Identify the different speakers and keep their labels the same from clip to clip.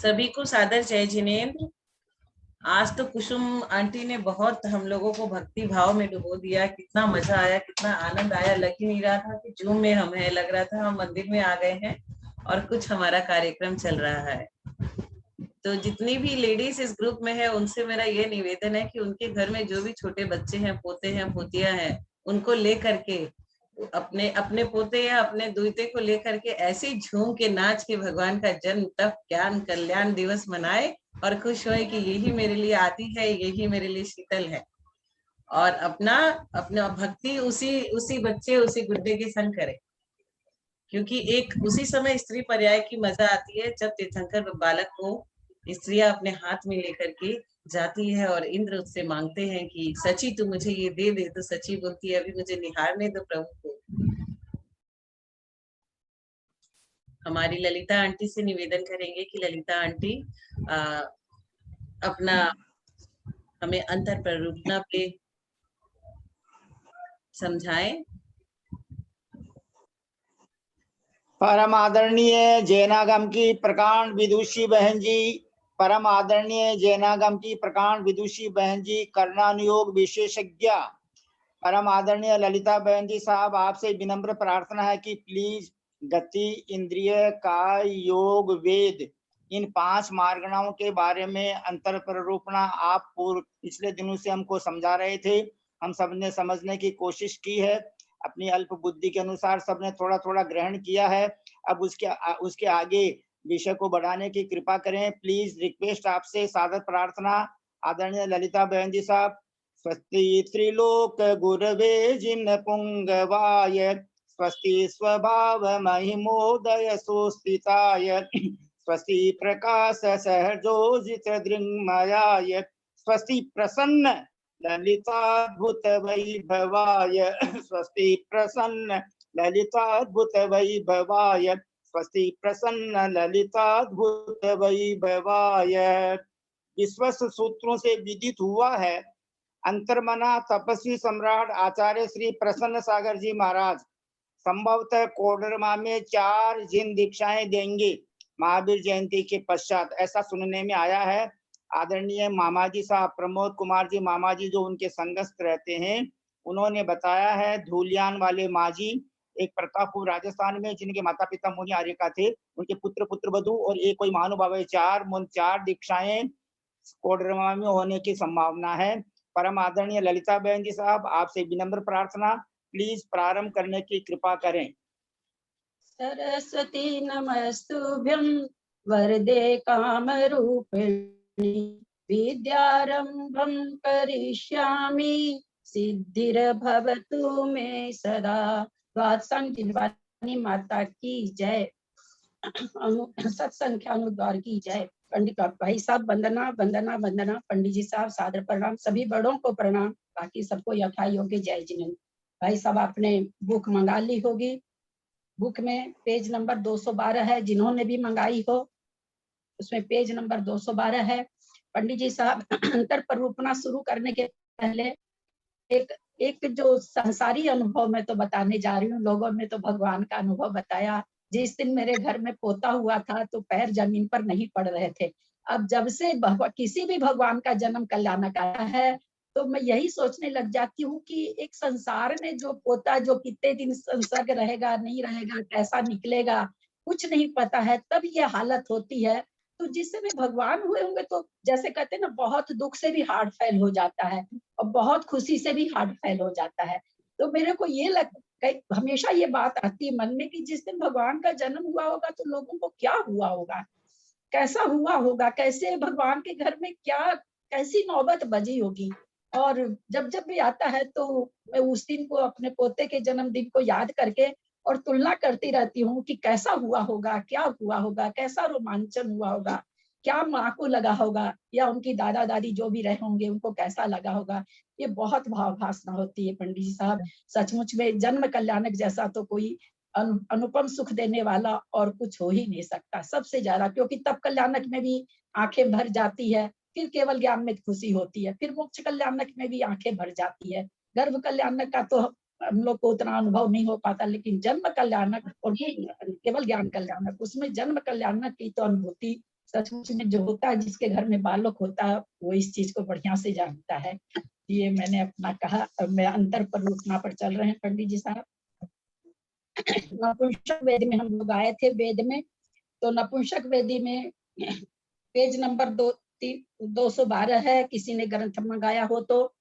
Speaker 1: सभी को सादर जय जिनेन्द्र। आज तो कुसुम आंटी ने बहुत हम लोगों को भक्ति भाव में डुबो दिया। कितना मजा आया, कितना आनंद आया। लग ही नहीं रहा था कि जूम में हम हैं, लग रहा था हम मंदिर में आ गए हैं और कुछ हमारा कार्यक्रम चल रहा है। तो जितनी भी लेडीज इस ग्रुप में है उनसे मेरा ये निवेदन है कि उनके घर में जो भी छोटे बच्चे हैं, पोते हैं, पोतियां हैं, उनको लेकर के अपने अपने पोते या अपने दूते को लेकर के ऐसे झूम के नाच के भगवान का जन्म तप ज्ञान कल्याण दिवस मनाए और खुश होए कि यही मेरे लिए आती है, यही मेरे लिए शीतल है। और अपना अपना भक्ति उसी उसी बच्चे उसी गुड्डे के संग करे, क्योंकि एक उसी समय स्त्री पर्याय की मजा आती है जब तीर्थंकर बालक को स्त्रियां अपने हाथ में लेकर के जाती है और इंद्र उससे मांगते हैं कि सची तू मुझे ये दे दे, तो सची बोलती है अभी मुझे निहारने दो प्रभु को। हमारी ललिता आंटी से निवेदन करेंगे कि ललिता आंटी अपना हमें अंतर प्ररूपणा पे समझाएं।
Speaker 2: परम आदरणीय जैनागम की प्रकांड विदुषी बहन जी, परम आदरणीय जैनागम की प्रकांड विदुषी बहन जी, कर्णानुयोग विशेषज्ञ परम आदरणीय ललिता बहन जी साहब, आपसे विनम्र प्रार्थना है कि प्लीज गति, इंद्रिय, काय, योग, वेद, इन 5 मार्गणाओं के बारे में अंतर प्ररूपणा आप पिछले दिनों से हमको समझा रहे थे। हम सबने समझने की कोशिश की है, अपनी अल्प बुद्धि के अनुसार सबने थोड़ा थोड़ा ग्रहण किया है। अब उसके आगे विषय को बढ़ाने की कृपा करें। प्लीज रिक्वेस्ट आपसे, सादर प्रार्थना आदरणीय ललिता बहन जी साहब। स्वस्ति त्रिलोक गुरवे जिन पुंगवाय, स्वस्ति स्वभाव महिमोदय सुस्थिताय, स्वस्ति प्रकाश सहजोजित दृङ्मयाय, स्वस्ति प्रसन्न ललिताद्भुत वैभवाय, स्वस्ति प्रसन्न ललिताद्भुत वैभवाय, स्वस्ति प्रसन्न ललिताद्भुत वैभवाय। विश्वस्त सूत्रों से विदित हुआ है, अंतर्मना तपस्वी सम्राट आचार्य श्री प्रसन्न सागर जी महाराज संभवतः कोडरमा में 4 जिन दीक्षाएं देंगे महावीर जयंती के पश्चात, ऐसा सुनने में आया है। आदरणीय मामा जी साहब, प्रमोद कुमार जी मामा जी जो उनके संगस्थ रहते हैं, उन्होंने बताया है धूलियान वाले माजी एक प्रतापपुर राजस्थान में, जिनके माता पिता मुनि आर्य का थे, उनके पुत्र पुत्रवधू और एक कोई महानुभाव है। 4 दीक्षाएं कोडरमा में होने की संभावना है। परम आदरणीय ललिता बहन जी साहब, आपसे विनम्र प्रार्थना, प्लीज प्रारंभ करने की कृपा करें।
Speaker 3: सरस्वती नमस्तुभ्यं वरदे कामरूपिणी, विद्यारंभं करिष्यामि सिद्धिर्भवतु मे सदा। माता की जय, सत्संख्या अनुद्वार की जय। पंडित भाई साहब वंदना वंदना वंदना। पंडित जी साहब सादर प्रणाम, सभी बड़ों को प्रणाम, बाकी सबको यथा योग्य जय जिनेन्द्र। भाई साहब आपने बुक मंगा ली होगी, बुक में पेज नंबर 212 है, जिन्होंने भी मंगाई हो उसमें पेज नंबर 212 है। पंडित जी साहब अंतर प्ररूपणा शुरू करने के पहले एक जो संसारी अनुभव मैं तो बताने जा रही हूँ। लोगों ने तो भगवान का अनुभव बताया। जिस दिन मेरे घर में पोता हुआ था तो पैर जमीन पर नहीं पड़ रहे थे। अब जब से किसी भी भगवान का जन्म कल्याणक आया है तो मैं यही सोचने लग जाती हूँ कि एक संसार में जो पोता जो कितने दिन संसर्ग रहेगा नहीं रहेगा, कैसा निकलेगा, कुछ नहीं पता है, तब ये हालत होती है। तो जिससे भी भगवान हुए होंगे तो जैसे कहते हैं ना, बहुत दुख से भी हार्ट फेल हो जाता है और बहुत खुशी से भी हार्ट फेल हो जाता है। तो मेरे को ये हमेशा ये बात आती है मन में कि जिस दिन भगवान का जन्म हुआ होगा तो लोगों को क्या हुआ होगा, कैसा हुआ होगा, कैसे भगवान के घर में क्या कैसी नौबत बजी होगी। और जब जब भी आता है तो मैं उस दिन को, अपने पोते के जन्मदिन को याद करके और तुलना करती रहती हूँ कि कैसा हुआ होगा, क्या हुआ होगा, कैसा रोमांचन हुआ होगा, क्या माँ को लगा होगा या उनकी दादा दादी जो भी रहे होंगे उनको कैसा लगा होगा। ये बहुत भावभासना होती है पंडित जी साहब। सचमुच में जन्म कल्याणक जैसा तो कोई अनुपम सुख देने वाला और कुछ हो ही नहीं सकता सबसे ज्यादा, क्योंकि तब कल्याणक में भी आंखें भर जाती है, फिर केवल ज्ञान में खुशी होती है, फिर मोक्ष कल्याणक में भी आंखें भर जाती है। गर्भ कल्याणक का तो हम लोग को उतना अनुभव नहीं हो पाता, लेकिन जन्म कल्याणक और केवल ज्ञान कल्याणक, उसमें जन्म कल्याणक की तो अनुभूति सचमुच में जो होता है, जिसके घर में बालक होता है, वो इस चीज को बढ़िया से जानता है। ये मैंने अपना कहा। अब मैं अंतर पर रूपना पर चल रहे हैं पंडित जी साहब। नपुंसक वेद में हम लोग आए थे। वेद में तो नपुंसक वेदी में पेज नंबर 212 है, किसी ने ग्रंथ मंगाया हो तो।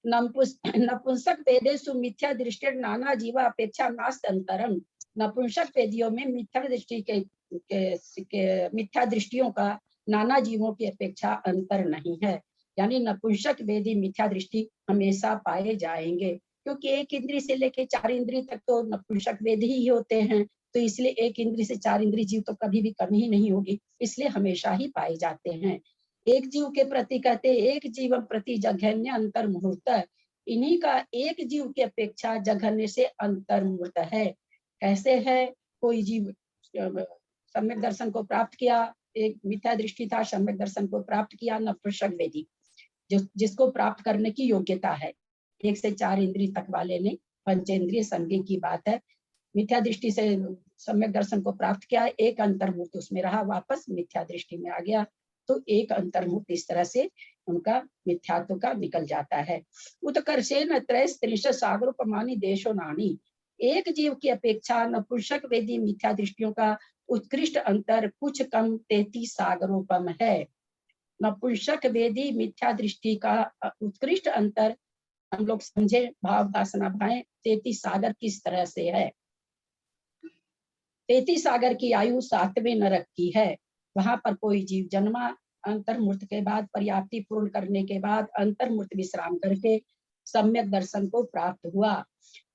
Speaker 3: नपुंसक वेदेषु मिथ्या दृष्टि नाना जीवा अपेक्षा नास्त अंतरम। नपुंसक वेदियों में मिथ्या दृष्टि के मिथ्या दृष्टियों का नाना जीवों की अपेक्षा अंतर नहीं है। यानी नपुंसक वेदी मिथ्या दृष्टि हमेशा पाए जाएंगे, क्योंकि एक इंद्री से लेके 4 इंद्री तक तो नपुंसक वेदी ही होते हैं। तो इसलिए एक इंद्री से 4 इंद्री जीव तो कभी भी कमी ही नहीं होगी, इसलिए हमेशा ही पाए जाते हैं। एक जीव के प्रति कहते एक जीवन प्रति जघन्य अंतर मुहूर्त। इन्हीं का एक जीव की अपेक्षा जघन्य से अंतर मुहूर्त है। कैसे है? कोई जीव सम्यक दर्शन को प्राप्त किया, एक मिथ्या दृष्टि था, सम्यक दर्शन को प्राप्त किया, नपुंसक वेदी जिसको प्राप्त करने की योग्यता है। 1 से 4 इंद्रिय तक वाले ने पंचेंद्रिय संज्ञा की बात है। मिथ्या दृष्टि से सम्यक दर्शन को प्राप्त किया, एक अंतर्मुहूर्त उसमें रहा, वापस मिथ्या दृष्टि में आ गया, तो एक अंतर्मुहूर्त इस तरह से उनका मिथ्यात्व का निकल जाता है। उत्कर्षेण त्रयस्त्रिंश सागरोपमानि देशो नानी। एक जीव की अपेक्षा नपुंसक वेदी मिथ्या दृष्टियों का उत्कृष्ट अंतर कुछ कम 33 सागरोपम है। नपुंसक वेदी मिथ्या दृष्टि का उत्कृष्ट अंतर हम लोग समझे, भाव वासना भाएं, 33 सागर किस तरह से है। 33 सागर की आयु 7वें नरक की है। वहां पर कोई जीव जन्मा, अंतर्मूर्त के बाद पर्याप्ति पूर्ण करने के बाद अंतर्मूर्त विश्राम करके सम्यक दर्शन को प्राप्त हुआ।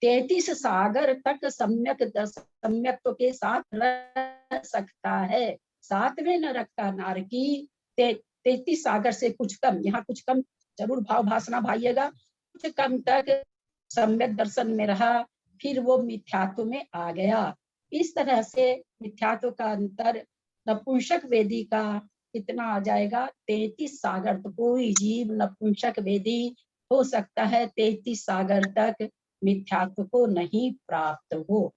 Speaker 3: 33 सागर तक सम्यक के साथ रह सकता है। 7वें नरक का नारकी 33 सागर से कुछ कम, यहाँ कुछ कम जरूर भाव भासना भाइएगा, कुछ कम तक सम्यक दर्शन में रहा, फिर वो मिथ्यात्व में आ गया। इस तरह से मिथ्यात्व का अंतर नपुंसक वेदी का कितना आ जाएगा? 33 सागर। तो कोई जीव नपुंसक वेदी हो सकता है 33 सागर तक मिथ्यात्व को नहीं प्राप्त हो।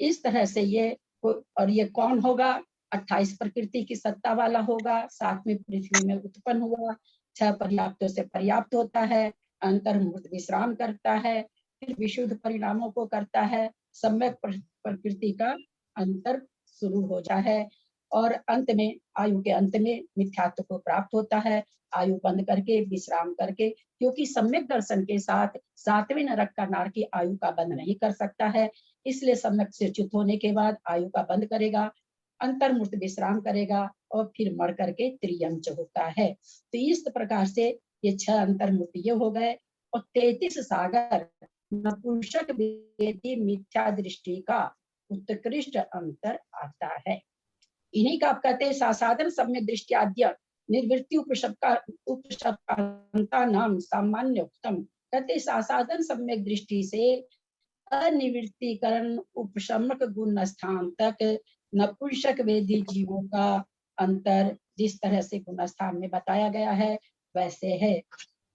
Speaker 3: इस तरह से ये, और ये कौन होगा? 28 प्रकृति की सत्ता वाला होगा, 7वें पृथ्वी में उत्पन्न हुआ, 6 पर्याप्तों से पर्याप्त होता है, अंतर्मुहूर्त विश्राम करता है, फिर विशुद्ध परिणामों को करता है, सम्यक प्रकृति का अंतर शुरू हो जाता है, और अंत में आयु के अंत में मिथ्यात्व को प्राप्त होता है, आयु बंद करके विश्राम करके, क्योंकि सम्यक दर्शन के साथ 7वें नरक का नारकी आयु का बंद नहीं कर सकता है, इसलिए सम्यक से च्युत होने के बाद आयु का बंद करेगा, अंतर्मुहूर्त विश्राम करेगा, और फिर मर करके त्रियंच होता है। तो इस प्रकार से ये 6 अंतर्मुहूर्त ये हो गए, और 33 सागर नपुंसक वेदी मिथ्या दृष्टि का उत्कृष्ट अंतर आता है। इन्हीं का आप कहते हैं सासाधन सम्यक दृष्टि आद्य निर्वृत्ति उपशब्दांता नाम सामान्य उत्तम। कहते सासाधन सम्यक दृष्टि से अनिवृत्तिकरण उपशमक गुण स्थान तक नपुंसक वेदी जीवों का अंतर जिस तरह से गुण स्थान में बताया गया है वैसे है।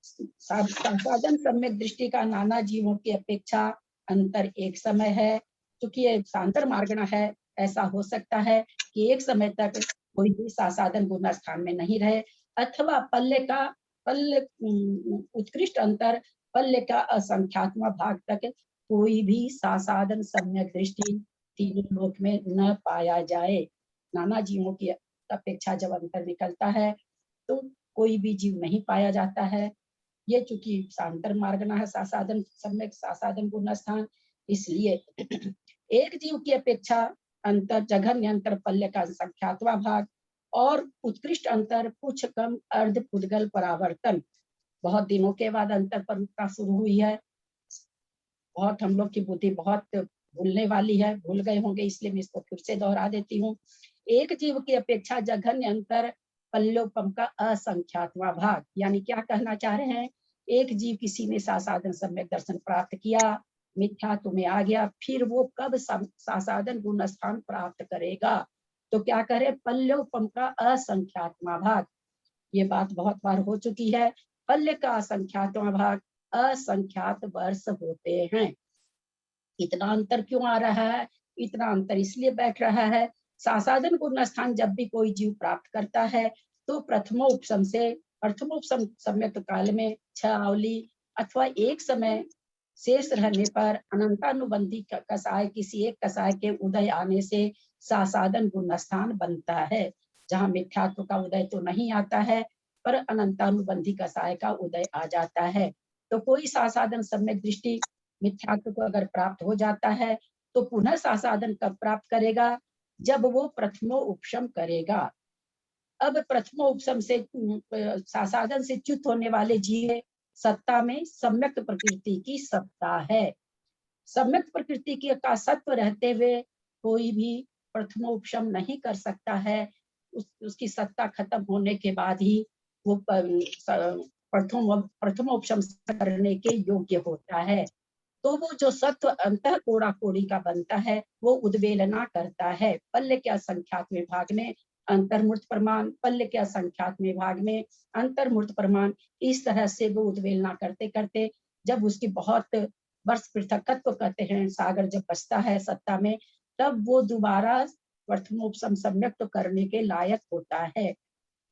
Speaker 3: साधन सम्यक दृष्टि का नाना जीवों की अपेक्षा अंतर एक समय है, क्योंकि ये सांतर मार्गणा है। ऐसा हो सकता है कि एक समय तक कोई भी साधन गुण स्थान में नहीं रहे, अथवा पल्ले उत्कृष्ट अंतर, पल्ले का असंख्यात्म भाग तक कोई भी साधन सम्यक दृष्टि तीनों लोक में न पाया जाए। नाना जीवों की अपेक्षा जब अंतर निकलता है तो कोई भी जीव नहीं पाया जाता है। ये चूंकि सांतर मार्गना है, सासाधन सम्यक सासाधन गुण स्थान, इसलिए एक जीव की अपेक्षा अंतर जघन्य अंतर पल्ले का संख्यात्वा भाग और उत्कृष्ट अंतर कुछ कम अर्ध पुद्गल परावर्तन। बहुत दिनों के बाद अंतर पर रुकना शुरू हुई है। बहुत हम लोग की बुद्धि बहुत भूलने वाली है, भूल गए होंगे, इसलिए मैं इसको फिर से दोहरा देती हूँ। एक जीव की अपेक्षा जघन्य अंतर पल्लोपम का असंख्यात्वा भाग। यानी क्या कहना चाह रहे हैं? एक जीव किसी ने सासाधन सम्यक दर्शन प्राप्त किया, मिथ्यात्व में आ गया, फिर वो कब सासाधन गुण स्थान प्राप्त करेगा? तो क्या करे? पल्लोपम का असंख्यात्मा भाग। ये बात बहुत बार हो चुकी है। पल्ले का असंख्यात्मा भाग असंख्यात वर्ष होते हैं। इतना अंतर क्यों आ रहा है? इतना अंतर इसलिए बैठ रहा है, सासाधन गुण स्थान जब भी कोई जीव प्राप्त करता है तो प्रथमोपशम सम्यक्त काल में 6 आवली अथवा एक समय शेष रहने पर अनंतानुबंधी कसाय किसी एक कसाय के उदय आने से सासाधन गुण स्थान बनता है। जहाँ मिथ्यात्व का उदय तो नहीं आता है पर अनंतानुबंधी कसाय का उदय आ जाता है। तो कोई सासाधन सम्यक दृष्टि मिथ्यात्व को अगर प्राप्त हो जाता है तो पुनः सासाधन कब प्राप्त करेगा? जब वो प्रथमो उपशम करेगा। अब प्रथमो उपशम से सासाधन से च्युत होने वाले जीव सत्ता में सम्यक प्रकृति की सत्ता है। सम्यक प्रकृति की का सत्व रहते हुए कोई भी प्रथमोपशम नहीं कर सकता है। उसकी सत्ता खत्म होने के बाद ही वो प्रथमोपशम करने के योग्य होता है। तो वो जो सत्व अंतः कोड़ा कोड़ी का बनता है वो उद्वेलना करता है। पल्य के असंख्यात विभाग में अंतर्मूर्त प्रमाण, पल्य के असंख्यात विभाग में अंतर्मूर्त प्रमाण, इस तरह से वो उद्वेलना करते करते जब उसकी बहुत वर्ष पृथकत्व कहते हैं सागर जब बसता है सत्ता में, तब वो दोबारा प्रथमोपशम सम्यक्त करने के लायक होता है।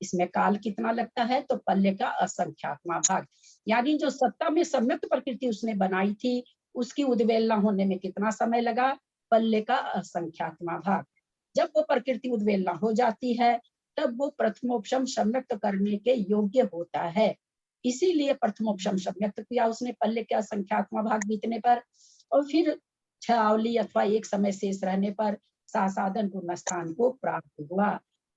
Speaker 3: इसमें काल कितना लगता है? तो पल्य का असंख्यात्मा भाग, यानी जो सत्ता में सम्यक्त प्रकृति उसने बनाई थी उसकी उद्वेलना होने में कितना समय लगा? पल्य का असंख्यात्मा भाग। जब वो प्रकृति उद्वेलना हो जाती है तब वो प्रथमोपशम सम्यक्त करने के योग्य होता है। इसीलिए प्रथमोपशम सम्यक्त किया उसने पल्य के असंख्यात्मा भाग बीतने पर, और फिर 6 आवली अथवा एक समय शेष रहने पर सासाधन गुण स्थान को प्राप्त हुआ।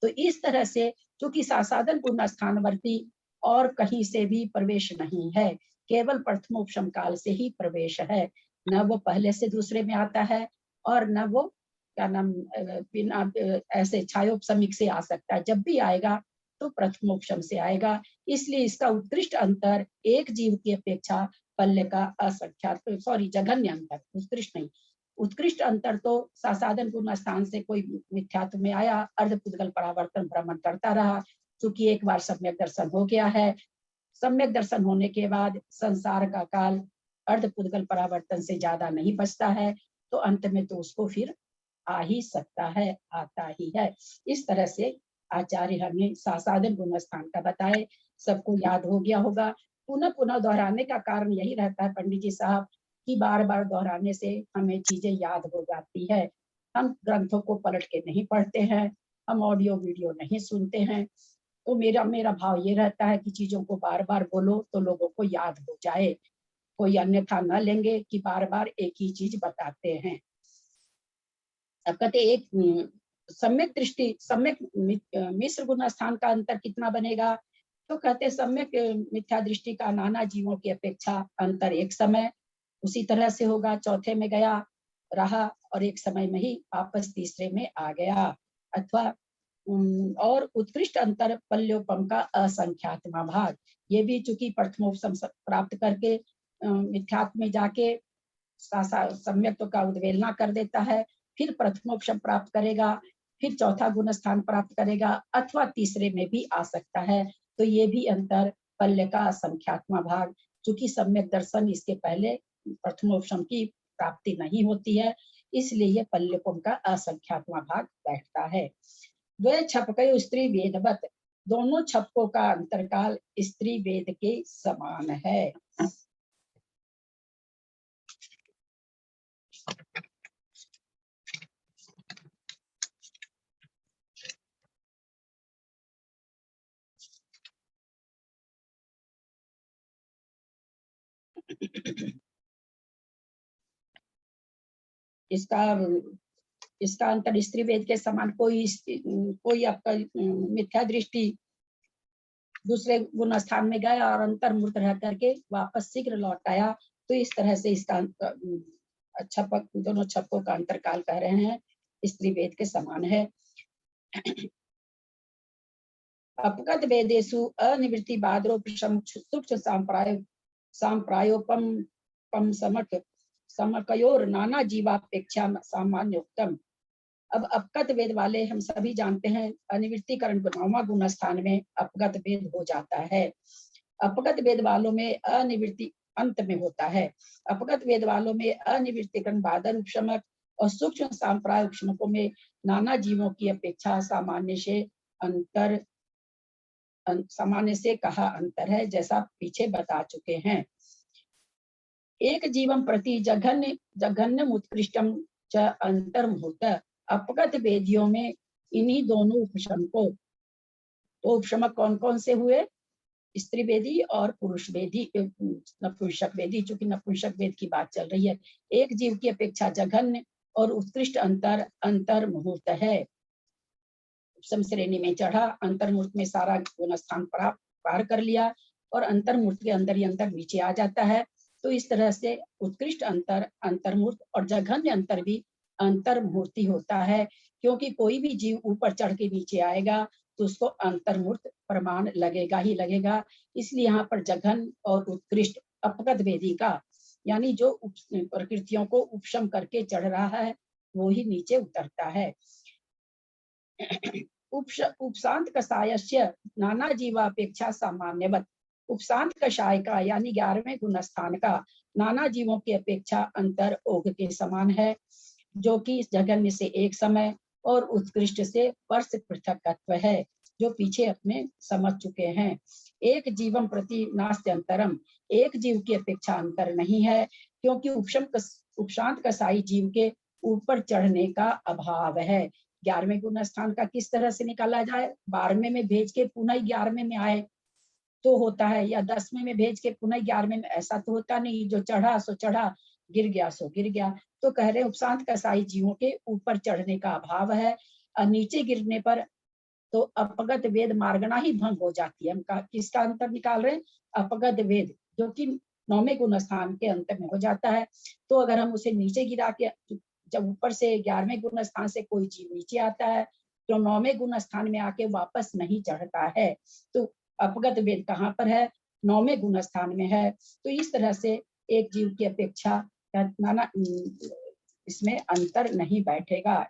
Speaker 3: तो इस तरह से चूंकि सासाधन गुण स्थानवर्ती और कहीं से भी प्रवेश नहीं है, केवल प्रथमोपशम काल से ही प्रवेश है। न वो पहले से दूसरे में आता है और न वो क्या नाम बिना ऐसे छायोपशमिक से आ सकता है। जब भी आएगा तो प्रथमोपशम से आएगा। इसलिए इसका उत्कृष्ट अंतर एक जीव की अपेक्षा पल्य का असंख्यात जघन्य अंतर, उत्कृष्ट नहीं, उत्कृष्ट अंतर तो सासाधन गुण स्थान से कोई मिथ्यात्व में आया, अर्धपुद्गल परावर्तन भ्रमण करता रहा। चूंकि एक बार सम्यक दर्शन हो गया है, सम्यक दर्शन होने के बाद संसार का काल अर्धपुद्गल परावर्तन से ज्यादा नहीं बचता है, तो अंत में तो उसको फिर आ ही सकता है, आता ही है। इस तरह से आचार्य हमें सासाधन गुण स्थान का बताए, सबको याद हो गया होगा। पुनः पुनः दोहराने का कारण यही रहता है पंडित जी साहब कि बार बार दोहराने से हमें चीजें याद हो जाती है। हम ग्रंथों को पलट के नहीं पढ़ते हैं, हम ऑडियो वीडियो नहीं सुनते हैं। तो मेरा भाव ये रहता है कि चीजों को बार बार बोलो तो लोगों को याद हो जाए, कोई अन्यथा न लेंगे कि बार बार एक ही चीज बताते हैं। अब कहते एक सम्यक दृष्टि, सम्यक मिश्र गुण स्थान का अंतर कितना बनेगा? तो कहते सम्यक मिथ्या दृष्टि का नाना जीवों की अपेक्षा अंतर एक समय उसी तरह से होगा, चौथे में गया रहा और एक समय में ही वापस तीसरे में आ गया। अथवा और उत्कृष्ट अंतर पल्योपम का असंख्यात्मा भाग, ये भी चूंकि प्रथमोपशम प्राप्त करके मिथ्यात्व में जाके सम्यक का उद्वेलना कर देता है, फिर प्रथमोपशम प्राप्त करेगा, फिर चौथा गुण स्थान प्राप्त करेगा, अथवा तीसरे में भी आ सकता है। तो ये भी अंतर पल्य का असंख्यात्मा भाग, चूंकि सम्यक दर्शन इसके पहले प्रथमोपशम की प्राप्ति नहीं होती है, इसलिए ये पल्यपम का असंख्यात्मा भाग बैठता है। वे छपकय स्त्री वेदवत, दोनों छपकों का अंतरकाल स्त्री वेद के समान है। इसका अंतर स्त्री वेद के समान, कोई आपका मिथ्या दृष्टि दूसरे गुण स्थान में गया और अंतर्मूर्त रह करके वापस शीघ्र लौट आया, तो इस तरह से इसका छपक, दोनों छपकों का अंतरकाल कह रहे हैं स्त्री वेद के समान है। अपगत वेदेषु अनिवृत्ति बाद्रोपशम सूक्ष्म सांप्रायोपम समकयोर नाना जीवापेक्षा सामान्य उत्तम। अब अपगत वेद वाले हम सभी जानते हैं, अनिवृत्तिकरण 9वां गुण स्थान में अपगत वेद हो जाता है। अपगत वेद वालों में अनिवृत्ति अंत में होता है। अपगत वेद वालों में अनिवृत्तिकरण बादर उपशमक और सूक्ष्म सांप्राय उपशमकों में नाना जीवों की अपेक्षा सामान्य से कहा अंतर है, जैसा पीछे बता चुके हैं। एक जीवम प्रति जघन्य जघन्य उत्कृष्टम च अंतर्मुहूर्त अपगत वेदियों में इन्हीं दोनों उपशम को, तो उपशमक कौन कौन से हुए? स्त्री वेदी और पुरुष वेदी, नपुंसक वेदी, चूंकि नपुंसक वेद की बात चल रही है। एक जीव की अपेक्षा जघन्य और उत्कृष्ट अंतर मुहूर्त है। उपशम श्रेणी में चढ़ा, अंतर्मुहूर्त में सारा गुण स्थान पार कर लिया और अंतर्मुहूर्त के अंदर ही अंतर नीचे आ जाता है। तो इस तरह से उत्कृष्ट अंतर्मुहूर्त और जघन्य अंतर भी अंतर्मुहूर्ती होता है, क्योंकि कोई भी जीव ऊपर चढ़ के नीचे आएगा तो उसको अंतर्मुहूर्त प्रमाण लगेगा ही लगेगा। इसलिए यहाँ पर जघन्य और उत्कृष्ट अपगत वेदी का, यानी जो प्रकृतियों को उपशम करके चढ़ रहा है वो ही नीचे उतरता है। उपशांत कषायस्य नाना जीवापेक्षा सामान्यवत, उपशांत कषाय का यानी 11वें गुण स्थान का नाना जीवों की अपेक्षा अंतर ओघ के समान है, जो कि इस जघन्य से एक समय और उत्कृष्ट से वर्ष पृथकत्व है, जो पीछे अपने समझ चुके हैं। एक जीवम प्रति नास्ति अंतरम, एक जीव की अपेक्षा अंतर नहीं है, क्योंकि उपशांत कसाई जीव के ऊपर चढ़ने का अभाव है। 11वें गुण स्थान का किस तरह से निकाला जाए? 12वें में भेज के पुनः 11वें में आए तो होता है, या 10वें में भेज के पुनः 11वें में, ऐसा तो होता नहीं। जो चढ़ा सो चढ़ा, गिर गया सो गिर गया। तो कह रहे उपशांत कसाई जीवों के ऊपर चढ़ने का अभाव है और नीचे गिरने पर तो अपगत वेद मार्गना ही भंग हो जाती है। हम किसका अंतर निकाल रहे हैं? अपगत वेद, जो कि 9वें गुण स्थान के अंत में हो जाता है। तो अगर हम उसे नीचे गिरा के, जब ऊपर से 11वें गुण स्थान से कोई जीव नीचे आता है तो 9वें गुण स्थान में आके वापस नहीं चढ़ता है। तो अपगत वेद कहाँ पर है? 9वें गुण स्थान में है। तो इस तरह से एक जीव की अपेक्षा नाना इसमें अंतर नहीं बैठेगा।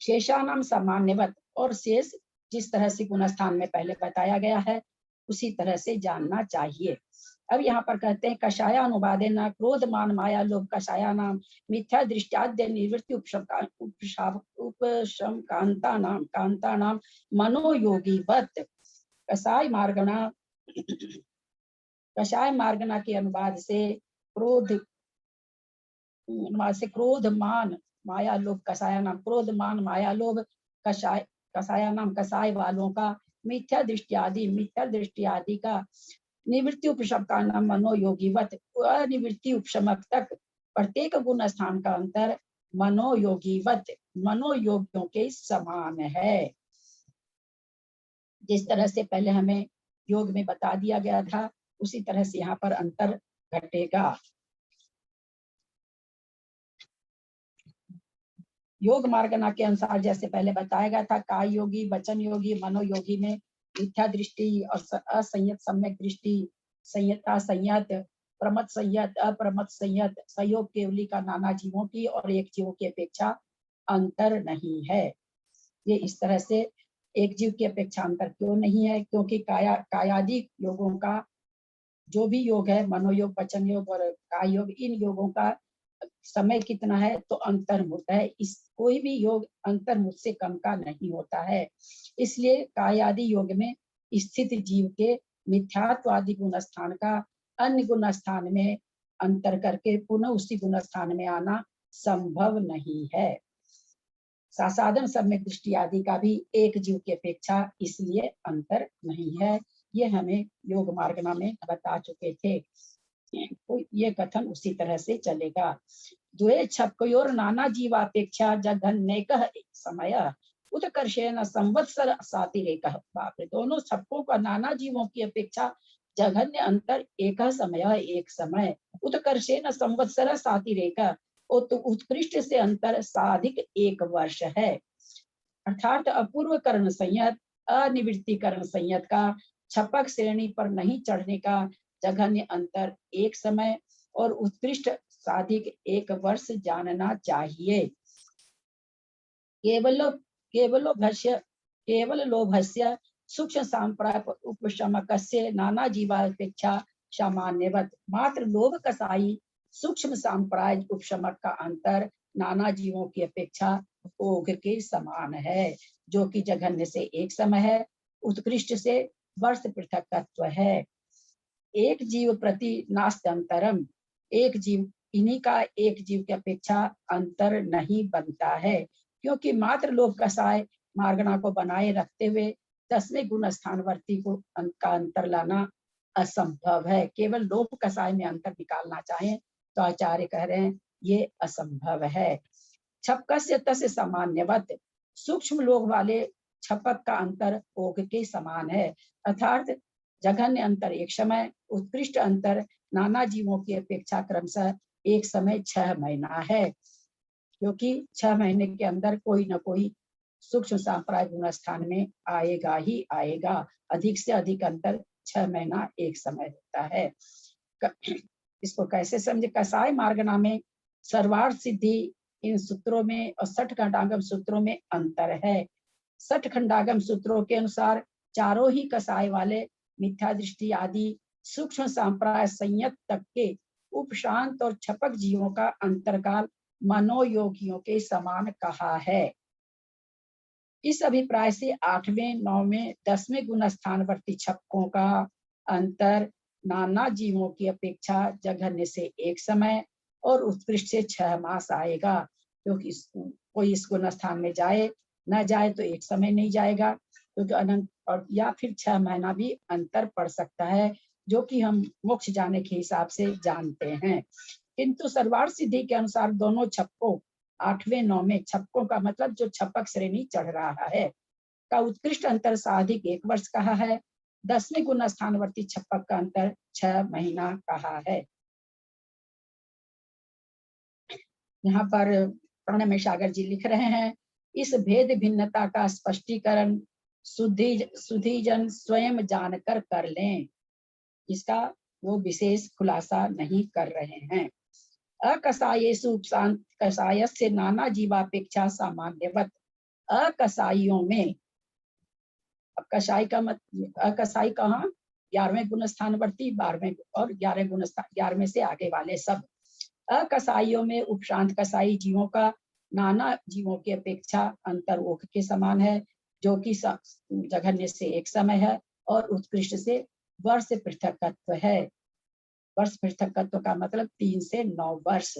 Speaker 3: शेषानाम सामान्यवत, और शेष जिस तरह से गुण स्थान में पहले बताया गया है उसी तरह से जानना चाहिए। अब यहाँ पर कहते हैं कषाया अनुवादे न क्रोध मान माया लोभ कषाया नाम मिथ्या दृष्टाद्य निवृत्ति उपशम कांता नाम मनोयोगी वत। कषाय मार्गना के अनुवाद से क्रोध मान माया लोभ कषाया नाम, क्रोध मान माया लोभ कषाया नाम कषाय वालों का, मिथ्या दृष्टि आदि का, निवृत्ति उपशम का नाम मनोयोगीवत, अनिवृत्ति उपशमक तक प्रत्येक गुण स्थान का अंतर मनोयोगीवत, मनोयोगियों के समान है। जिस तरह से पहले हमें योग में बता दिया गया था उसी तरह से यहाँ पर अंतर घटेगा। योग मार्गना के अनुसार जैसे पहले बताया गया था, काय योगी, वचन योगी, मनोयोगी में मिथ्या दृष्टि और असंयत सम्यक दृष्टि, संयता संयत, प्रमत संयत, अप्रमत संयत, सहयोग केवली का नाना जीवों की और एक जीवों की अपेक्षा अंतर नहीं है। ये इस तरह से एक जीव की अपेक्षा अंतर क्यों नहीं है? क्योंकि कायादि योगों का जो भी योग है, मनोयोग, वचन योग और काय योग, इन योगों का समय कितना है? तो अंतर्मुहूर्त है। इस कोई भी योग अंतर्मुहूर्त से कम का नहीं होता है। इसलिए कायादि योग में स्थित जीव के मिथ्यात्वादि गुण स्थान का अन्य गुण स्थान में अंतर करके पुनः उसी गुण स्थान में आना संभव नहीं है। साधन सम्यक दृष्टि आदि का भी एक जीव की अपेक्षा इसलिए अंतर नहीं है। ये हमें योग मार्गना में बता चुके थे। तो ये कथन उसी तरह से चलेगा। द्वे छपकयोर नाना जीवापेक्षा जघन्यैकः समय उत्कर्षेण संवत्सर सातिरेकः। बाप रे, दोनों छपकों का नाना जीवों की अपेक्षा जघन्य अंतर एक समय, एक समय। उत्कर्षेण संवत्सर सातिरेकः, उत्कृष्ट से अंतर साधिक 1 वर्ष है। अर्थात अपूर्व कर्ण संयत, अनिवृत्ति कर्ण संयत का छपक श्रेणी पर नहीं चढ़ने का जघन्य अंतर 1 समय और उत्कृष्ट साधिक 1 वर्ष जानना चाहिए। केवल लोभस्य सूक्ष्म सांप्राप उपशमकस्य नाना जीवापेक्षा सामान्यवत। मात्र लोभ कसाई सूक्ष्म सांप्राय उपशमक का अंतर नाना जीवों की अपेक्षा ओघ के समान है, जो कि जघन्य से एक समय है, उत्कृष्ट से वर्ष पृथकत्व है। एक जीव प्रति नास्ति अंतरम, एक जीव, इन्हीं का एक जीव की अपेक्षा अंतर नहीं बनता है, क्योंकि मात्र लोभ कसाय मार्गना को बनाए रखते हुए 10वें गुण स्थानवर्ती को का अंतर लाना असंभव है। केवल लोभ कसाय में अंतर निकालना चाहें तो आचार्य कह रहे हैं ये असंभव है। छपकस्य तस्य सामान्यवत, सूक्ष्म लोग वाले छपक का अंतर ओघ के समान है, अर्थात जघन्य अंतर एक समय, उत्कृष्ट अंतर नाना जीवों की अपेक्षा क्रमशः एक समय 6 महीना है, क्योंकि 6 महीने के अंदर कोई न कोई सूक्ष्म सांप्राय गुण स्थान में आएगा ही आएगा। अधिक से अधिक अंतर 6 महीना एक समय होता है। इसको कैसे समझे? कसाय मार्गना में सर्वार्थ सिद्धि इन सूत्रों में और 60 खंडागम सूत्रों में अंतर है। 60 खंडागम सूत्रों के अनुसार चारों ही कसाय वाले मिथ्या दृष्टि आदि सूक्ष्म सांप्राय संयत तक के उपशांत और छपक जीवों का अंतरकाल मनोयोगियों के समान कहा है। इस अभिप्राय से 8वें, 9वें, 10वें गुण स्थानवर्ती छपकों का अंतर नाना जीवों की अपेक्षा जघन्य से एक समय और उत्कृष्ट से 6 मास आएगा, क्योंकि कोई इस गुण स्थान में जाए न जाए तो एक समय नहीं जाएगा, क्योंकि अनंत, और या फिर 6 महीना भी अंतर पड़ सकता है, जो कि हम मोक्ष जाने के हिसाब से जानते हैं। किंतु सर्वार्थ सिद्धि के अनुसार दोनों छपकों 8वें 9वें छपकों का मतलब जो छपक श्रेणी चढ़ रहा है का उत्कृष्ट अंतर साधिक 1 वर्ष कहा है। 10वें गुण स्थानवर्ती छपक का अंतर 6 महीना कहा है। यहाँ पर प्रणमेश सागर जी लिख रहे हैं, इस भेद भिन्नता का स्पष्टीकरण सुधी जन स्वयं जानकर कर लें, इसका वो विशेष खुलासा नहीं कर रहे हैं। अकसायेषु उपशांत कसायस्य नाना जीवापेक्षा सामान्यवत, अकसाइयों में, अब कसाई का मत, अकसाई कहाँ? 11वें गुण स्थानवर्ती, 12वें और 11वें गुण स्थान, 11वें से आगे वाले सब। अकसाइयों में उपशांत कसाई जीवों का नाना जीवों की अपेक्षा अंतर ओघ के समान है, जो कि जघन्य से एक समय है और उत्कृष्ट से वर्ष पृथकत्व है। वर्ष पृथकत्व का मतलब 3 से 9 वर्ष।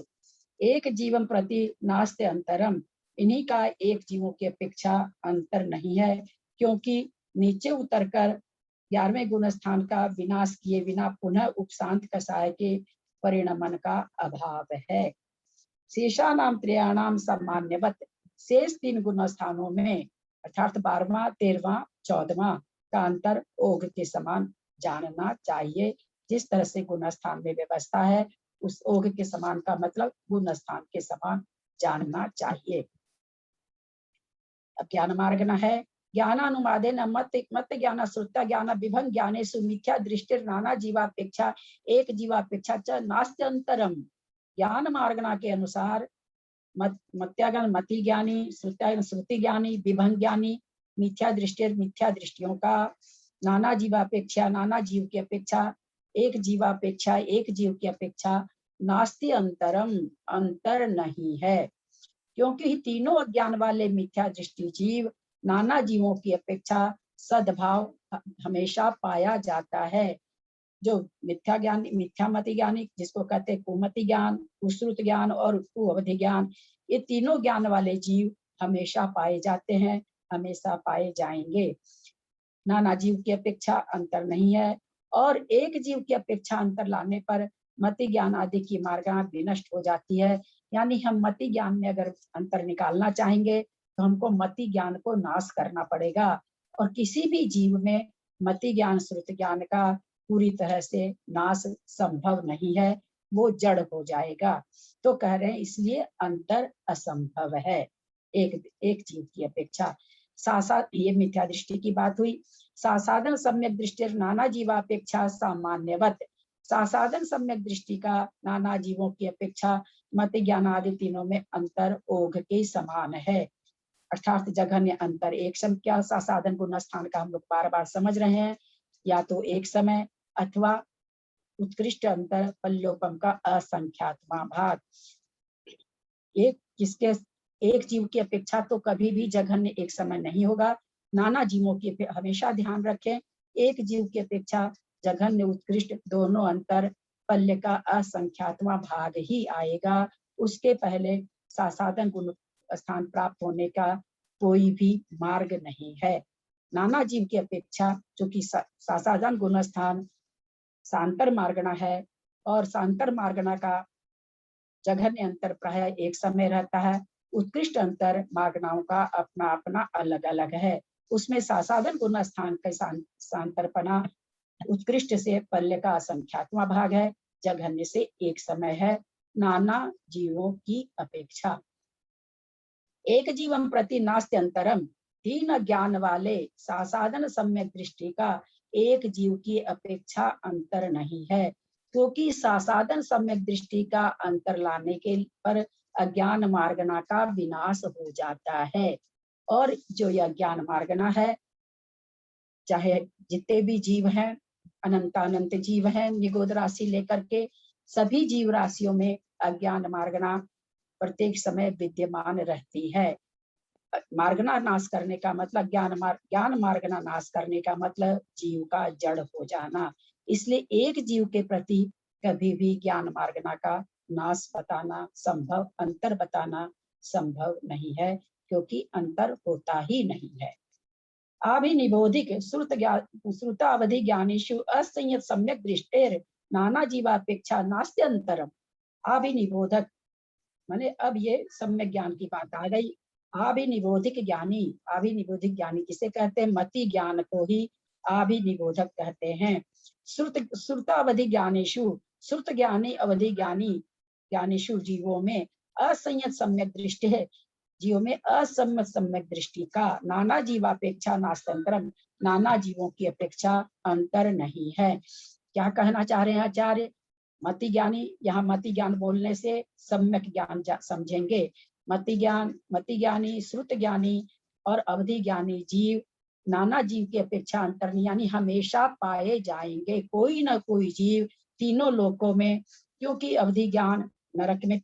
Speaker 3: एक जीवन प्रति नास्ति अंतरम, इन्हीं का एक जीवों की अपेक्षा अंतर नहीं है, क्योंकि नीचे उतरकर 11वें गुण स्थान का विनाश किए बिना पुनः उपशांत कसाय के परिणमन का अभाव है। शेषानाम त्रयाणाम सामान्यवत, शेष 3 गुण स्थानों में अर्थात 12वां, 13वां, 14वां का अंतर ओघ के समान जानना चाहिए। जिस तरह से गुण स्थान में व्यवस्था है, उस ओघ के समान का मतलब गुण स्थान के समान जानना चाहिए। अब ज्ञान मार्ग न है, ज्ञानानुमादेन मत ज्ञान श्रुत्या ज्ञान विभंग ज्ञानेषु मिथ्या दृष्टिर नाना जीवापेक्षा एक जीवापेक्षा च नास्ति अंतरम। ज्ञान मार्गना के अनुसार मत्यागन मति ज्ञानी, श्रुत्यागन श्रुति ज्ञानी, विभंग ज्ञानी, मिथ्या दृष्टियों का नाना जीवापेक्षा, नाना जीव की अपेक्षा, एक जीवापेक्षा एक जीव की अपेक्षा नास्ति अंतरम, अंतर नहीं है, क्योंकि तीनों अज्ञान वाले मिथ्या दृष्टि जीव नाना जीवों की अपेक्षा सद्भाव हमेशा पाया जाता है। जो मिथ्या ज्ञान, मिथ्या मति ज्ञानी जिसको कहते हैं कुमति ज्ञान, कुश्रुत ज्ञान और कुअवधि ज्ञान, ये तीनों ज्ञान वाले जीव हमेशा पाए जाते हैं, हमेशा पाए जाएंगे। नाना जीव की अपेक्षा अंतर नहीं है, और एक जीव की अपेक्षा अंतर लाने पर मति ज्ञान आदि की मार्गा विनष्ट हो जाती है। यानी हम मति ज्ञान में अगर अंतर निकालना चाहेंगे तो हमको मति ज्ञान को नाश करना पड़ेगा, और किसी भी जीव में मति ज्ञान श्रुत ज्ञान का पूरी तरह से नाश संभव नहीं है, वो जड़ हो जाएगा। तो कह रहे हैं इसलिए अंतर असंभव है एक जीव की अपेक्षा। ये मिथ्या दृष्टि की बात हुई। सासाधन सम्यक दृष्टि नाना जीवापेक्षा सामान्यवत, सासाधन सम्यक दृष्टि का नाना जीवों की अपेक्षा मति ज्ञान आदि तीनों में अंतर ओघ के समान है, अर्थात जघन्य अंतर एक समय। क्या सासाधन गुण स्थान का हम लोग बार बार समझ रहे हैं, या तो एक समय अथवा उत्कृष्ट अंतर पल्योपम का असंख्यात्मा भाग। एक किसके एक जीव की अपेक्षा तो कभी भी जघन्य एक समय नहीं होगा। नाना जीवों की हमेशा ध्यान रखें, एक जीव की अपेक्षा जघन्य उत्कृष्ट दोनों अंतर पल्य का असंख्यातवां भाग ही आएगा। उसके पहले सासाधन गुण स्थान प्राप्त होने का कोई भी मार्ग नहीं है। नाना जीव की अपेक्षा जो कि सासाधन गुण स्थान सांतर मार्गना है, और सांतर मार्गना का जघन्य अंतर प्राय एक समय रहता है। उत्कृष्ट अंतर मार्गनाओं का अपना अपना अलग अलग है। उसमें सासाधन गुण स्थान के सांतरपना उत्कृष्ट से पल्य का असंख्यातवां भाग है, जघन्य से एक समय है नाना जीवों की अपेक्षा। एक जीवम प्रति नास्ति अंतरम, तीन ज्ञान वाले सासाधन सम्यक दृष्टि का एक जीव की अपेक्षा अंतर नहीं है, क्योंकि सासाधन सम्यक दृष्टि का अंतर लाने के पर अज्ञान मार्गना का विनाश हो जाता है। और जो यह ज्ञान मार्गना है, चाहे जितने भी जीव हैं, अनंत जीव हैं, निगोद राशि लेकर के सभी जीव राशियों में अज्ञान मार्गना प्रत्येक समय विद्यमान रहती है। मार्गना नाश करने का मतलब ज्ञान मार्गना नाश करने का मतलब जीव का जड़ हो जाना। इसलिए एक जीव के प्रति कभी भी ज्ञान मार्गना का नाश बताना संभव, अंतर बताना संभव नहीं है, क्योंकि अंतर होता ही नहीं है। आभिनिबोधिक श्रुतावधि ज्ञानेषु असंयत सम्यक दृष्टेर नाना जीवापेक्षा नास्ति अंतरम। आभिनिबोधक माने अब ये सम्यक ज्ञान की बात आ गई। आभिनिबोधिक ज्ञानी किसे कहते हैं? मति ज्ञान को ही आभिनिबोधक कहते हैं। श्रुतावधि ज्ञानेषु, श्रुत ज्ञानी अवधि ज्ञानेषु जीवों में असंयत सम्यक दृष्टि है, जीवों में असम्यक सम्यक दृष्टि का नाना जीवापेक्षा नास्त्यंतरम, नाना जीवों की अपेक्षा अंतर नहीं है। क्या कहना चाह रहे हैं आचार्य? मति ज्ञानी, यहाँ मति ज्ञान बोलने से सम्यक ज्ञान समझेंगे। मति ज्ञानी, श्रुत ज्ञानी और अवधि ज्ञानी जीव नाना जीव की अपेक्षा अंतर नहीं, यानी हमेशा पाए जाएंगे कोई ना कोई जीव तीनों लोकों में, क्योंकि अवधि ज्ञान नरक में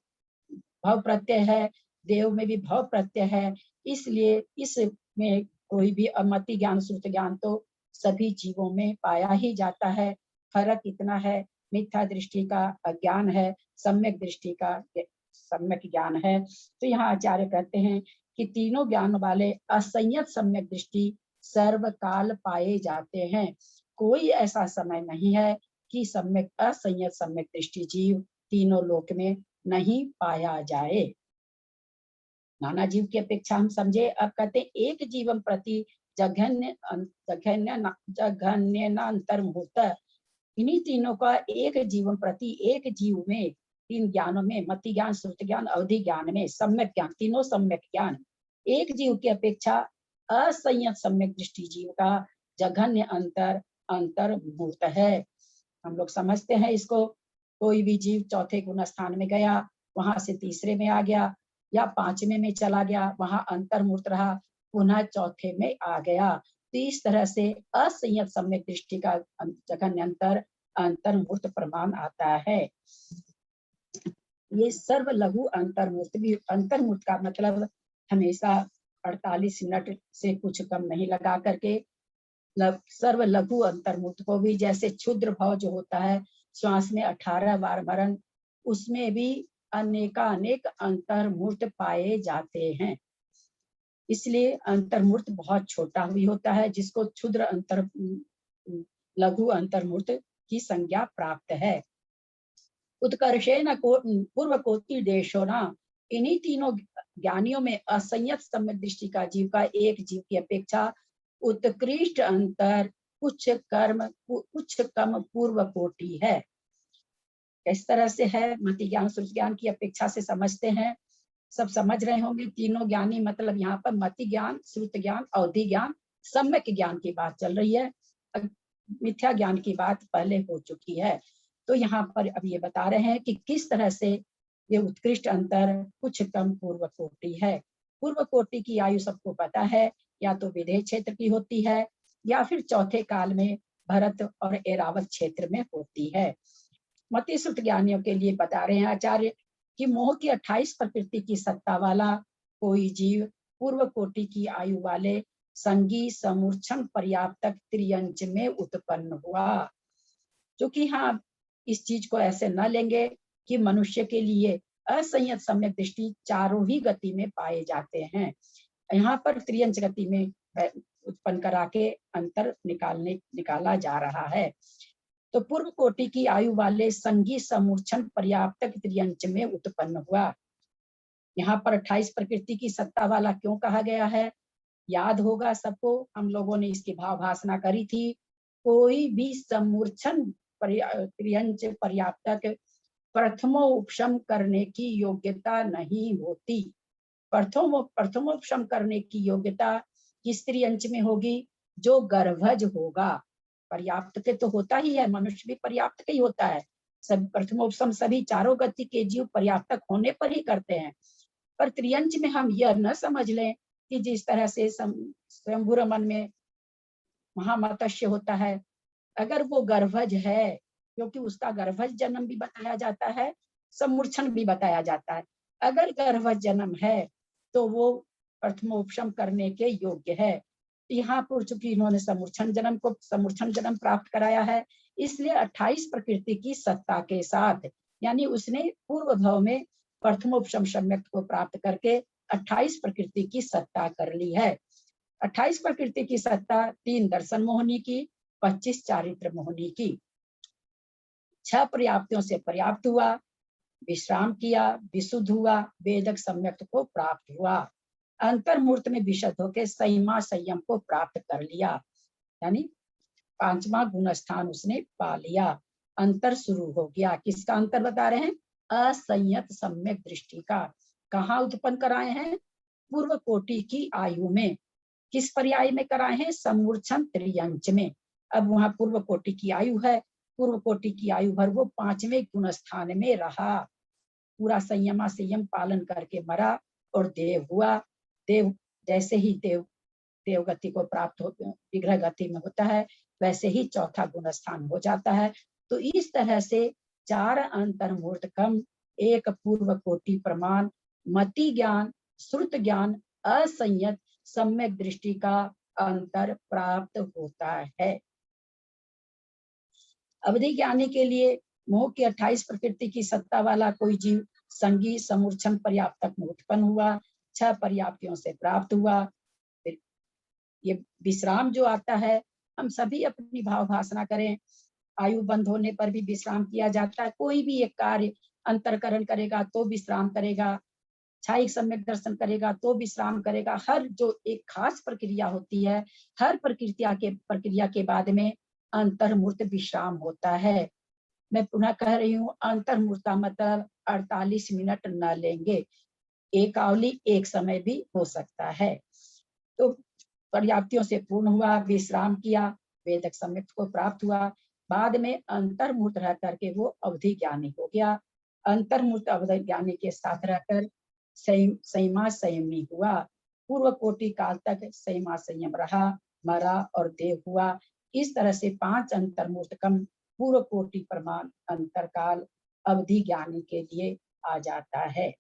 Speaker 3: भव प्रत्यय है, देव में भी भव प्रत्यय है, इसलिए इसमें कोई भी अमति ज्ञान श्रुत ज्ञान तो सभी जीवों में पाया ही जाता है। फर्क इतना है, मिथ्या दृष्टि का अज्ञान है, सम्यक दृष्टि का सम्यक ज्ञान है। तो यहाँ आचार्य कहते हैं कि तीनों ज्ञान वाले असंयत सम्यक दृष्टि सर्वकाल पाए जाते हैं। कोई ऐसा समय नहीं है कि सम्यक असंयत सम्यक दृष्टि जीव तीनों लोक में नहीं पाया जाए। नाना जीव की अपेक्षा हम समझे। अब कहते हैं एक जीवन प्रति जघन्य अंतर्मुहूर्त, इन्हीं तीनों का एक जीवन प्रति एक जीव में, तीन ज्ञानों में, मति ज्ञान, श्रुत ज्ञान, अवधि ज्ञान में सम्यक ज्ञान, तीनों सम्यक ज्ञान, एक जीव की अपेक्षा असंयत सम्यक दृष्टि जीव का जघन्य अंतर्मुहूर्त है। हम लोग समझते हैं इसको। कोई भी जीव चौथे गुण स्थान में गया, वहां से तीसरे में आ गया, या पांचवें में चला गया, वहां अंतर्मुहूर्त रहा, पुनः चौथे में आ गया। तो इस तरह से असंयत सम्यक दृष्टि का जघन्य अंतर्मुहूर्त प्रमाण आता है। ये सर्व लघु अंतर्मुहूर्त भी, अंतर्मुहूर्त का मतलब हमेशा 48 मिनट से कुछ कम नहीं लगा करके, सर्व लघु अंतर्मुहूर्त को भी, जैसे क्षुद्र भाव जो होता है श्वास में 18 बार मरण, उसमें भी अनेक अंतर्मुहूर्त पाए जाते हैं। इसलिए अंतर्मुहूर्त बहुत छोटा भी होता है, जिसको क्षुद्र लघु अंतर्मुहूर्त की संज्ञा प्राप्त है। उत्कर्षेण पूर्व कोटि देशो न, इन्हीं तीनों ज्ञानियों में असंयत सम्यक दृष्टि का जीव का एक जीव की अपेक्षा उत्कृष्ट अंतर कुछ कम पूर्व कोटि है। किस तरह से है? मति ज्ञान श्रुत ज्ञान की अपेक्षा से समझते हैं। सब समझ रहे होंगे। तीनों ज्ञानी मतलब यहाँ पर मति ज्ञान, श्रुत ज्ञान, अवधि ज्ञान, सम्यक ज्ञान की बात चल रही है। मिथ्या ज्ञान की बात पहले हो चुकी है। तो यहाँ पर अब ये बता रहे हैं कि किस तरह से ये उत्कृष्ट अंतर कुछ कम पूर्व कोटि है। पूर्व कोटि की आयु सबको पता है, या तो विदेह क्षेत्र की होती है, या फिर चौथे काल में भरत और एरावत क्षेत्र में होती है। मति श्रुत ज्ञानियों के लिए बता रहे हैं आचार्य कि मोह की 28 प्रकृति की सत्ता वाला कोई जीव पूर्व कोटि की आयु वाले संगी समूर्छन पर्याप्तक त्रियंच में उत्पन्न हुआ। जो कि हाँ, इस चीज को ऐसे न लेंगे कि मनुष्य के लिए असंयत सम्यक दृष्टि चारों ही गति में पाए जाते हैं। यहाँ पर त्रियंच गति में उत्पन्न करा के अंतर निकाला जा रहा है। तो पूर्व कोटि की आयु वाले संगी समूर्छन पर्याप्तक त्रियंच में उत्पन्न हुआ। यहाँ पर 28 प्रकृति की सत्ता वाला क्यों कहा गया है? याद होगा सबको, हम लोगों ने इसकी भावभाषणा करी थी। कोई भी समूर्छन त्रियंच पर्याप्तक प्रथमोपशम करने की योग्यता नहीं होती। प्रथमोपशम करने की योग्यता किस त्रियंच में होगी? जो गर्भज होगा। पर्याप्त के तो होता ही है, मनुष्य भी पर्याप्त के ही होता है। सब प्रथमोपशम सभी चारों गति के जीव पर्याप्तक होने पर ही करते हैं। पर त्रियंच में हम यह न समझ लें कि जिस तरह से स्वयंभू मन में महामत्स्य होता है, अगर वो गर्भज है, क्योंकि उसका गर्भज जन्म भी बताया जाता है, समूर्छन भी बताया जाता है। अगर गर्भज जन्म है तो वो प्रथमोपशम करने के योग्य है। यहाँ पर चूंकि इन्होंने समूर्छन जन्म प्राप्त कराया है, इसलिए 28 प्रकृति की सत्ता के साथ, यानी उसने पूर्व भाव में प्रथमोपशम सम्यक को प्राप्त करके 28 प्रकृति की सत्ता कर ली है। 28 प्रकृति की सत्ता 3 दर्शन मोहनी की, 25 चारित्र मोहनी की। 6 पर्याप्तियों से पर्याप्त हुआ, विश्राम किया, विशुद्ध हुआ, वेदक सम्यक को प्राप्त हुआ, अंतर्मूर्त में विशद होकर संयमा संयम को प्राप्त कर लिया, यानी 5वां गुण स्थान उसने पा लिया। अंतर शुरू हो गया। किसका अंतर बता रहे हैं? असंयत सम्यक दृष्टि का। कहाँ उत्पन्न कराए हैं? पूर्व कोटि की आयु में। किस पर्याय में कराए हैं? समूर्छन त्रियंच में। अब वहां पूर्व कोटि की आयु है, पूर्व कोटि की आयु भर वो 5वें गुण स्थान में रहा, पूरा संयमा संयम पालन करके मरा और देव हुआ। देव जैसे ही देव गति को प्राप्त हो, विग्रह गति में होता है, वैसे ही चौथा गुण स्थान हो जाता है। तो इस तरह से 4 अंतर्मूर्त कम, 1 पूर्व कोटि प्रमाण, मति ज्ञान, श्रुत ज्ञान, असंयत सम्यक दृष्टि का अंतर प्राप्त होता है। अवधि ज्ञानी के लिए मोह की 28 प्रकृति की सत्ता वाला कोई जीव संगी समूर्छन पर्याप्तक में उत्पन्न हुआ, 6 पर्याप्तियों से प्राप्त हुआ। फिर ये विश्राम जो आता है, हम सभी अपनी भाव भाषणा करें, आयु बंद होने पर भी विश्राम किया जाता है। कोई भी एक कार्य अंतरकरण करेगा तो विश्राम करेगा, छाई सम्यक दर्शन करेगा तो विश्राम करेगा। हर जो एक खास प्रक्रिया होती है, हर प्रक्रिया के बाद में अंतर्मूर्त विश्राम होता है। मैं पुनः कह रही हूँ, अंतर्मूर्त का मतलब 48 मिनट न लेंगे, एक आवली एक समय भी हो सकता है। तो पर्याप्तियों से पूर्ण हुआ, विश्राम किया, वेदक सम्यक को प्राप्त हुआ, बाद में अंतर्मूर्त रह करके वो अवधि ज्ञानी हो गया। अंतर्मूर्त अवधि ज्ञानी के साथ रहकर संयमा संयमी हुआ। पूर्व कोटि काल तक संयमा संयम रहा, मरा और देव हुआ। इस तरह से 5 अंतर्मूर्त कम, पूर्व कोटि प्रमाण, अंतरकाल, अवधि ज्ञानी के लिए आ जाता है।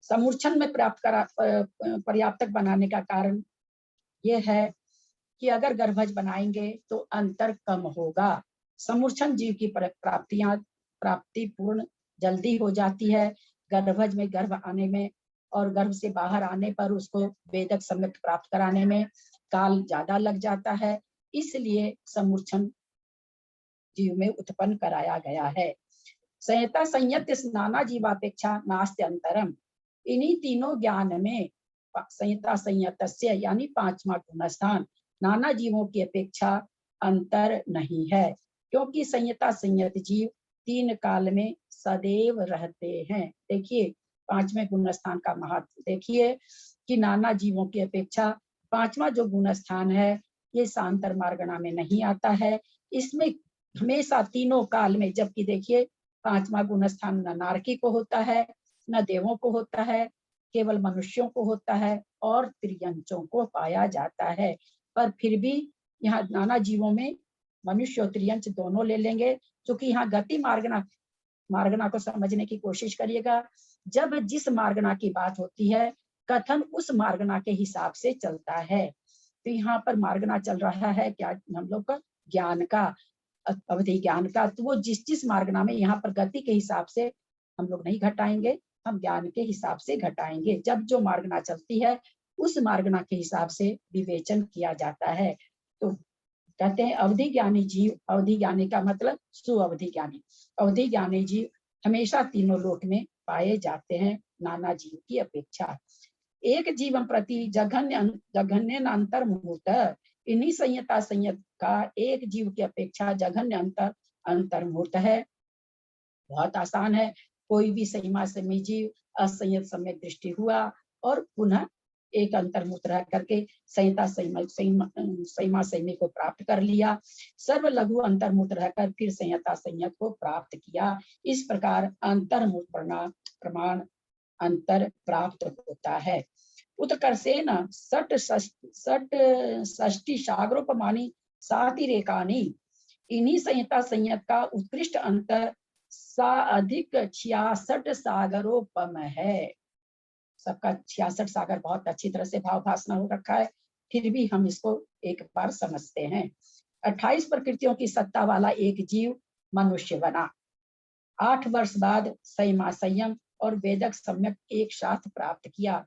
Speaker 3: समूर्छन में पर्याप्तक बनाने का कारण यह है कि अगर गर्भज बनाएंगे तो अंतर कम होगा। समूर्छन जीव की प्राप्ति पूर्ण जल्दी हो जाती है। गर्भज में गर्भ आने में और गर्भ से बाहर आने पर उसको वेदक सम्यक प्राप्त कराने में काल ज्यादा लग जाता है, इसलिए समूर्छन जीव में उत्पन्न कराया गया है। संयता संयत नाना जीवापेक्षा नास्ति अंतरम। इन्हीं तीनों ज्ञान में संयता संयतस्य यानी 5वां गुण स्थान, नाना जीवों की अपेक्षा अंतर नहीं है, क्योंकि संयता संयत जीव 3 काल में सदैव रहते हैं। देखिए 5वें गुण स्थान का महत्व देखिए कि नाना जीवों की अपेक्षा 5वां जो गुण स्थान है, ये सांतर मार्गणा में नहीं आता है। इसमें हमेशा तीनों काल में, जबकि देखिए 5वां गुण स्थान न नारकी को होता है, न देवों को होता है, केवल मनुष्यों को होता है और त्रियंचों को पाया जाता है। पर फिर भी यहाँ नाना जीवों में मनुष्य और त्रियंच दोनों ले लेंगे, क्योंकि यहाँ गति मार्गना मार्गना को समझने की कोशिश करिएगा। जब जिस मार्गना की बात होती है, कथन उस मार्गना के हिसाब से चलता है। तो यहाँ पर मार्गना चल रहा है क्या, हम लोग का ज्ञान का, अवधि ज्ञान का। तो वो जिस जिस मार्गना में, यहाँ पर गति के हिसाब से हम लोग नहीं घटाएंगे, हम ज्ञान के हिसाब से घटाएंगे। जब जो मार्गना चलती है उस मार्गना के हिसाब से विवेचन किया जाता है। तो कहते हैं अवधि ज्ञानी जीव, अवधि ज्ञानी का मतलब सुअवधि ज्ञानी। अवधि ज्ञानी जीव हमेशा तीनों लोक में पाए जाते हैं नाना जीव की अपेक्षा। एक जीवन प्रति जघन्य अंतर मुहूर्त, इन्हीं संयता संयत का एक जीव की अपेक्षा जघन्य अंतर मुहूर्त है। बहुत आसान है। कोई भी संयमा संयमी जीव असंयत सम्यक दृष्टि हुआ और पुनः एक अंतर्मुक्त रह करके संयता संयमा संयमी को प्राप्त कर लिया। सर्व लघु अंतर्मुक्त रहकर फिर संयता संयत को प्राप्त किया। इस प्रकार अंतर्मुक्त प्रमाण अंतर प्राप्त होता है। उत्कर्षेण सट षष्टि सागरोपमानी सातिरेकानी, इन्हीं संयता संयत का उत्कृष्ट अंतर सा अधिक 66 सागरोपम है। सबका 66 सागर बहुत अच्छी तरह से भाव भाषण हो रखा है, फिर भी हम इसको एक बार समझते हैं। 28 प्रकृतियों की सत्ता वाला एक जीव मनुष्य बना। 8 वर्ष बाद संयमा संयम और वेदक सम्यक एक साथ प्राप्त किया।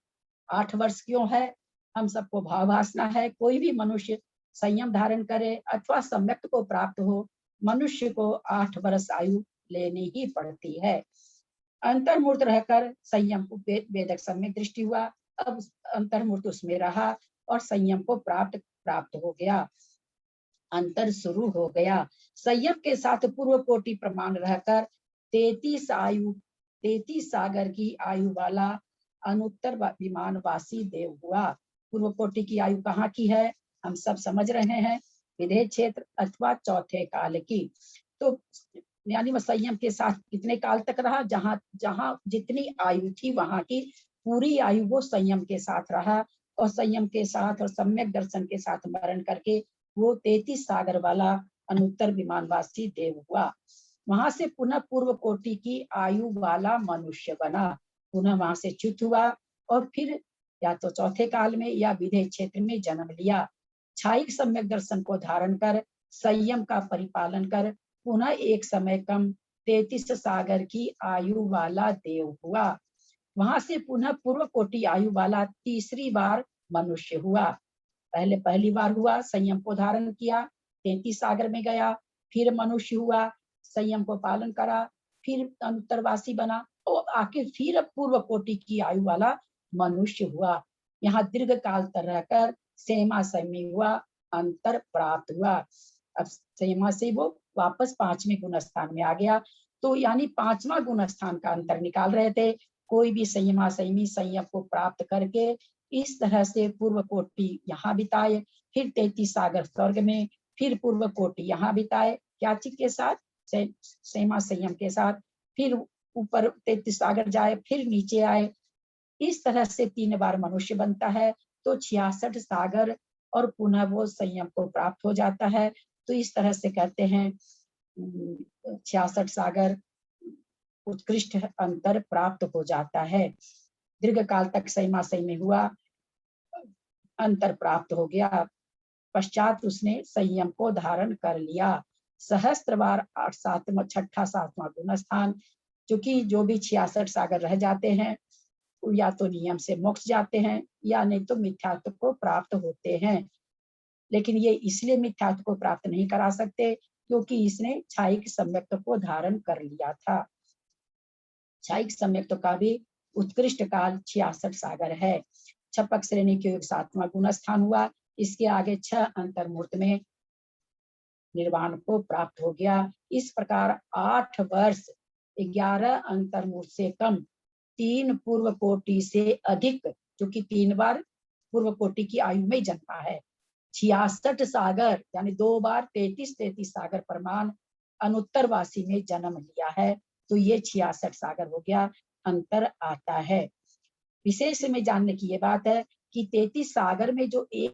Speaker 3: 8 वर्ष क्यों है? हम सबको भाव भाषना है। कोई भी मनुष्य संयम धारण करे अथवा सम्यक को प्राप्त हो, मनुष्य को 8 वर्ष आयु लेनी ही पड़ती है। अंतर्मूर्त रहकर संयम को वेदक सम्यक दृष्टि हुआ। अब अंतर्मूर्त उसमें रहा और संयम को प्राप्त हो गया, अंतर शुरू हो गया। संयम के साथ पूर्व कोटि प्रमाण रहकर 33 सागर की आयु वाला अनुत्तर विमानवासी देव हुआ। पूर्व कोटि की आयु कहाँ की है? हम सब समझ रहे हैं, विदेह क्षेत्र अथवा चौथे काल की। तो यानी वह संयम के साथ कितने काल तक रहा? जहां जहां जितनी आयु थी वहां की पूरी आयु वो संयम के साथ रहा, और संयम के साथ और सम्यक दर्शन के साथ मरण करके वो 33 सागर वाला अनुत्तर विमानवासी देव हुआ। वहां से पुनः पूर्व कोटि की आयु वाला मनुष्य बना, पुनः वहां से च्युत हुआ और फिर या तो चौथे काल में या विदेह क्षेत्र में जन्म लिया। छायिक सम्यक दर्शन को धारण कर संयम का परिपालन कर पुनः एक समय कम 33 सागर की आयु वाला देव हुआ। वहां से पुनः पूर्व कोटि आयु वाला तीसरी बार मनुष्य हुआ। पहली बार हुआ, संयम को धारण किया, 33 सागर में गया, फिर मनुष्य हुआ, संयम को पालन करा, फिर अंतरवासी बना और आखिर फिर पूर्व कोटि की आयु वाला मनुष्य हुआ। यहाँ दीर्घ काल तक रहकर सेमा संयमी हुआ, अंतर प्राप्त हुआ। अब सेमा से वो वापस 5वें गुण स्थान में आ गया। तो यानी 5वां गुण स्थान का अंतर निकाल रहे थे। कोई भी संयमा संयमी संयम को प्राप्त करके इस तरह से पूर्व कोटि यहाँ बिताए, फिर 33 सागर स्वर्ग में, फिर पूर्व कोटि यहाँ बिताए, क्या चीज के साथ? सेमा संयम के साथ, फिर ऊपर 33 सागर जाए, फिर नीचे आए। इस तरह से 3 बार मनुष्य बनता है तो 66 सागर और पुनः वो संयम को प्राप्त हो जाता है। तो इस तरह से कहते हैं 66 सागर उत्कृष्ट अंतर प्राप्त हो जाता है। दीर्घ काल तक संयमा संयमी हुआ, अंतर प्राप्त हो गया, पश्चात उसने संयम को धारण कर लिया। सहस्त्र बार 6ठा 7वां गुण स्थान, क्योंकि जो भी 66 सागर रह जाते हैं या तो नियम से मोक्ष जाते हैं या नहीं तो मिथ्यात्व को प्राप्त होते हैं। लेकिन ये इसलिए मिथ्यात्व को प्राप्त नहीं करा सकते क्योंकि इसने छायिक सम्यक्त को धारण कर लिया था। छायिक सम्यक्त का भी उत्कृष्ट काल 66 सागर है। छपक श्रेणी के 7वां गुण स्थान हुआ। इसके आगे 6 अंतर्मूर्त में निर्वाण को प्राप्त हो गया। इस प्रकार 8 वर्ष 11 अंतर्मूर्त से कम 3 पूर्व कोटि से अधिक, जो कि 3 बार पूर्व कोटि की आयु में जन्मा है, 66 सागर यानी 2 बार 33 सागर प्रमाण अनुत्तरवासी में जन्म लिया है। तो ये 66 सागर हो गया, अंतर आता है। विशेष में जानने की ये बात है कि 33 सागर में जो एक